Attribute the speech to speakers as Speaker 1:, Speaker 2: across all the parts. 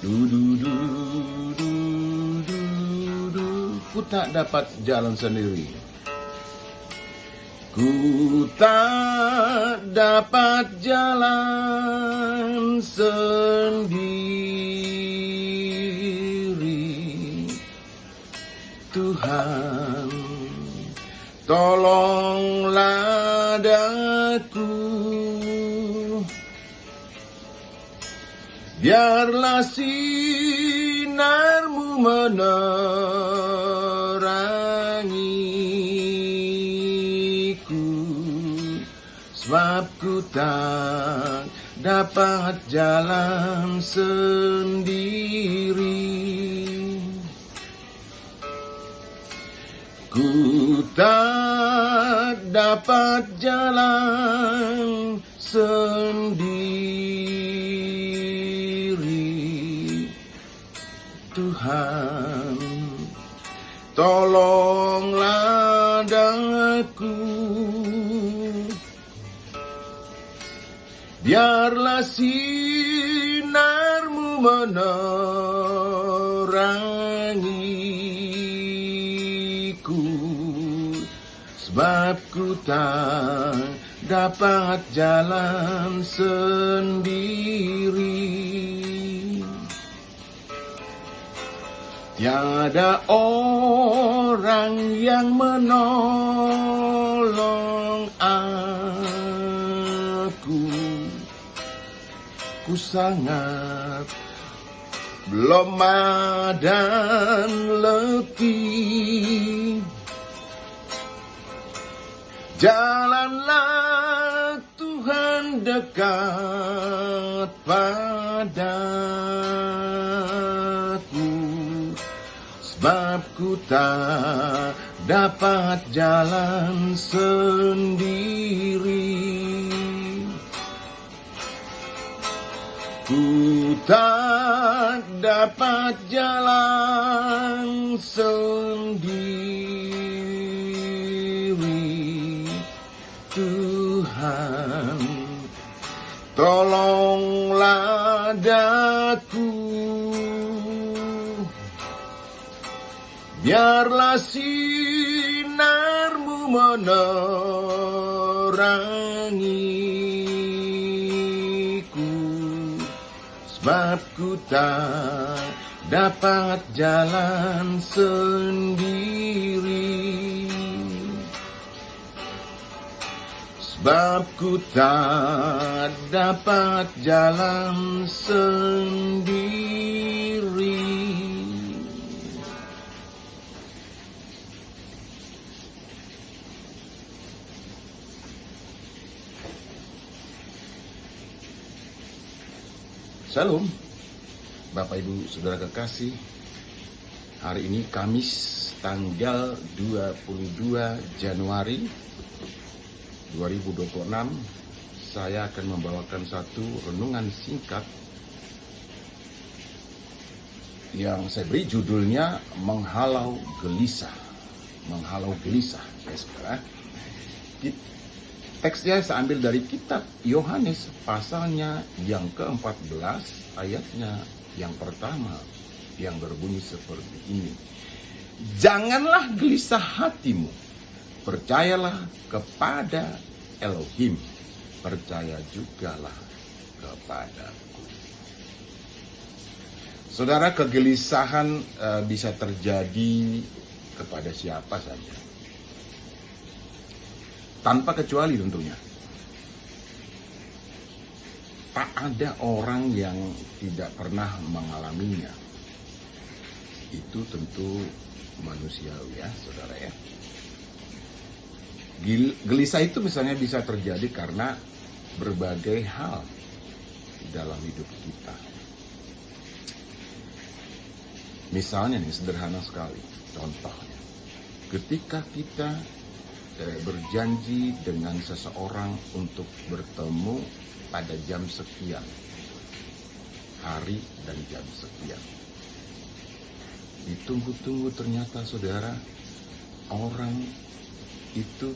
Speaker 1: Du du du du du du. Ku tak dapat jalan sendiri. Ku tak dapat jalan sendiri. Tuhan, tolonglah daku. Biarlah sinarmu menerangiku, sebab ku tak dapat jalan sendiri. Ku tak dapat jalan sendiri. Tuhan, tolonglah daku. Biarlah sinarmu menerangiku, sebab ku tak dapat jalan sendiri. Tiada orang yang menolong aku. Ku sangat lemah dan letih. Jalanlah Tuhan dekat padaku, sebab ku tak dapat jalan sendiri. Ku tak dapat jalan sendiri. Tuhan, tolonglah daku. Biarlah sinarmu menerangiku, sebab ku tak dapat jalan sendiri. Sebab ku tak dapat jalan sendiri. Shalom, Bapak Ibu Saudara kekasih. Hari ini Kamis tanggal 22 Januari 2026. Saya akan membawakan satu renungan singkat yang saya beri judulnya Menghalau Gelisah. Menghalau Gelisah, ya saudara. Teksnya saya ambil dari kitab Yohanes pasalnya yang ke-14 ayatnya yang pertama yang berbunyi seperti ini. Janganlah gelisah hatimu, percayalah kepada Elohim, percaya jugalah kepadaku. Saudara, kegelisahan bisa terjadi kepada siapa saja, tanpa kecuali tentunya. Tak ada orang yang tidak pernah mengalaminya. Itu tentu manusiawi ya, saudara ya. Gelisah itu misalnya bisa terjadi karena berbagai hal dalam hidup kita. Misalnya nih, sederhana sekali contohnya. Ketika kita berjanji dengan seseorang untuk bertemu pada jam sekian, hari dan jam sekian. Ditunggu-tunggu, ternyata saudara, orang itu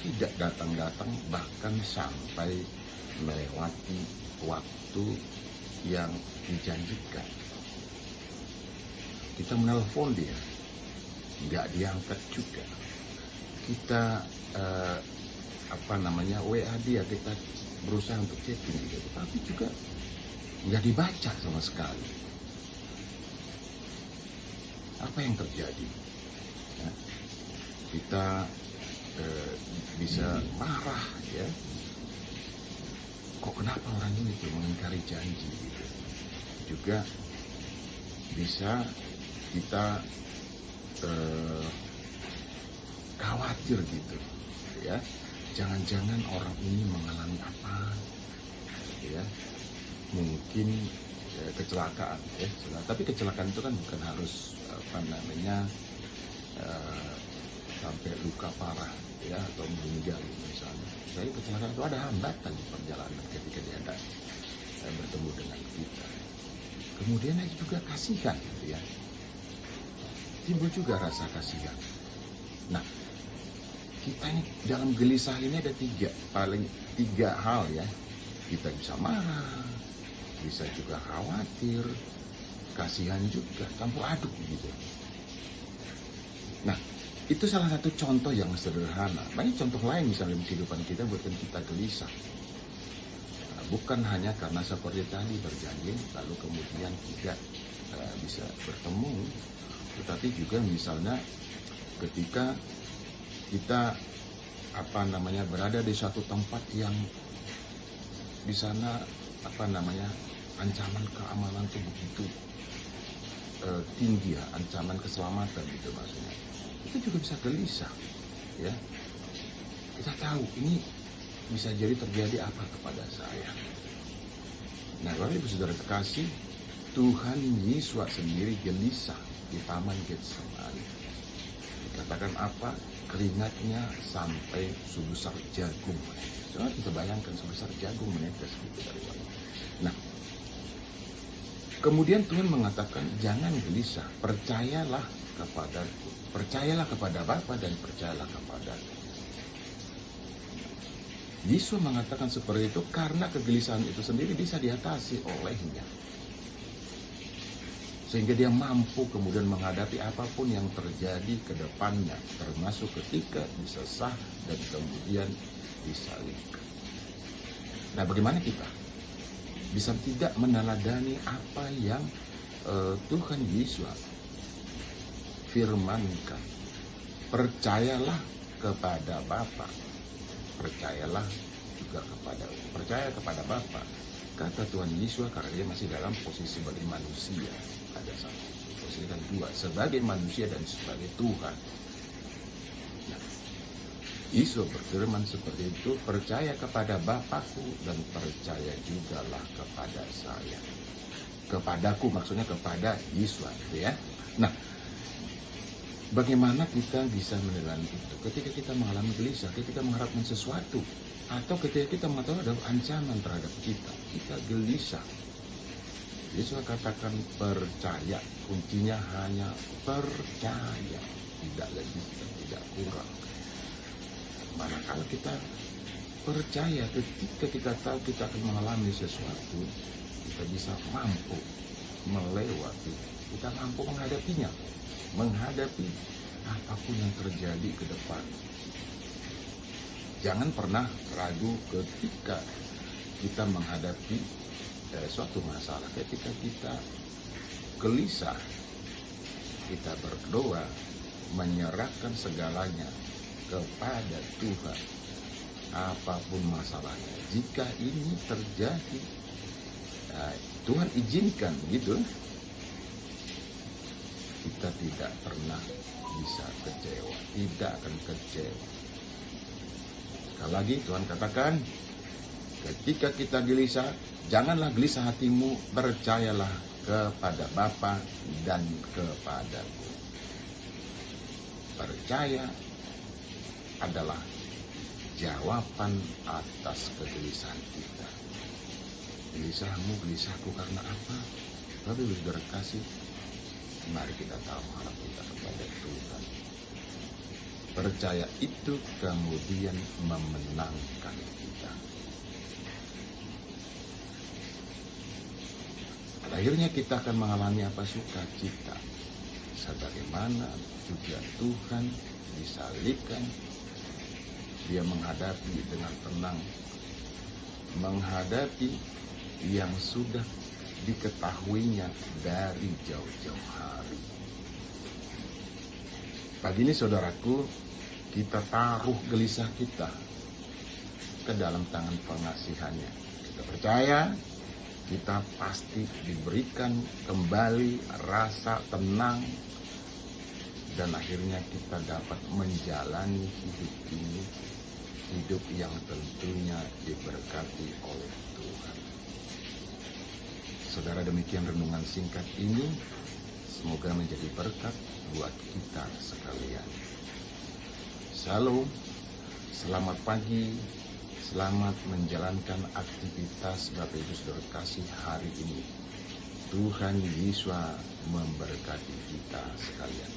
Speaker 1: tidak datang-datang, bahkan sampai melewati waktu yang dijanjikan. Kita menelpon dia, nggak diangkat juga. Kita WA dia, kita berusaha untuk chatting gitu, tapi juga nggak dibaca sama sekali. Apa yang terjadi? Ya, kita bisa marah, ya. Kok kenapa orang ini tuh mengingkari janji gitu? Juga bisa kita khawatir gitu, ya. Jangan-jangan orang ini mengalami apa, ya? Mungkin kecelakaan, ya. Tapi kecelakaan itu kan bukan harus sampai luka parah, ya, atau meninggal misalnya. Jadi kecelakaan itu ada hambatan di perjalanan ketika dia bertemu dengan kita. Kemudian ada juga kasihan, gitu ya. Timbul juga rasa kasihan. Nah, kita ini dalam gelisah ini ada tiga hal, ya. Kita bisa marah, bisa juga khawatir, kasihan juga, campur aduk gitu. Nah, itu salah satu contoh yang sederhana. Banyak contoh lain misalnya di kehidupan kita buatkan kita gelisah. Nah, bukan hanya karena seperti tadi berjanji lalu kemudian tidak bisa bertemu, tetapi juga misalnya ketika kita berada di suatu tempat yang di sana ancaman keamanan itu begitu tinggi, ya, ancaman keselamatan gitu maksudnya. Itu juga bisa gelisah, ya. Kita tahu ini bisa jadi terjadi apa kepada saya. Nah, Bapak Ibu Saudara kekasih, Tuhan Yesus sendiri gelisah di Taman Getsemani. Dikatakan apa? Keringatnya sampai sebesar jagung. Coba kita bayangkan sebesar jagung menetes gitu dari wajah. Nah, kemudian Tuhan mengatakan jangan gelisah, percayalah kepadaku, percayalah kepada Bapa dan percayalah kepadaku. Yesus mengatakan seperti itu karena kegelisahan itu sendiri bisa diatasi olehnya. Sehingga dia mampu kemudian menghadapi apapun yang terjadi ke depannya, termasuk ketika disesah dan kemudian disalibkan. Nah, bagaimana kita bisa tidak meneladani apa yang Tuhan Yesus firmankan? Percayalah kepada Bapa, percayalah juga percaya kepada Bapa. Kata Tuhan Yesus karena dia masih dalam posisi sebagai manusia. Ada satu posisi dan dua, sebagai manusia dan sebagai Tuhan. Nah, Yesus berfirman seperti itu, percaya kepada Bapakku dan percaya jugalah kepada saya. Kepadaku maksudnya kepada Yesus, ya. Nah, bagaimana kita bisa menilai itu? Ketika kita mengalami gelisah, ketika mengharapkan sesuatu, atau ketika kita mengetahui ada ancaman terhadap kita, kita gelisah. Yesus katakan percaya, kuncinya hanya percaya, tidak lebih dan tidak kurang. Manakala kita percaya, ketika kita tahu kita akan mengalami sesuatu, kita bisa mampu melewati, kita mampu menghadapinya, menghadapi apapun yang terjadi ke depan. Jangan pernah ragu ketika kita menghadapi suatu masalah. Ketika kita gelisah, kita berdoa, menyerahkan segalanya kepada Tuhan. Apapun masalahnya, jika ini terjadi, Tuhan izinkan gitu, kita tidak pernah bisa kecewa, tidak akan kecewa. Sekali lagi Tuhan katakan, ketika kita gelisah, janganlah gelisah hatimu, percayalah kepada Bapa dan kepadaku. Percaya adalah jawaban atas kegelisahan kita. Gelisahmu, gelisahku karena apa? Tapi Saudara kasih, mari kita tahu harap kita kepada Tuhan. Percaya itu kemudian memenangkan kita. akhirnya kita akan mengalami apa? Sukacita. Sebagaimana juga Tuhan disalibkan, dia menghadapi dengan tenang, menghadapi yang sudah diketahuinya dari jauh-jauh hari. Pagi ini saudaraku, kita taruh gelisah kita ke dalam tangan pengasihannya. Kita percaya kita pasti diberikan kembali rasa tenang, dan akhirnya kita dapat menjalani hidup ini, hidup yang tentunya diberkati oleh Tuhan. Saudara, demikian renungan singkat ini, semoga menjadi berkat buat kita sekalian. Shalom, selamat pagi, selamat menjalankan aktivitas Bapak Ibu Saudara kasih hari ini. Tuhan Yesus memberkati kita sekalian.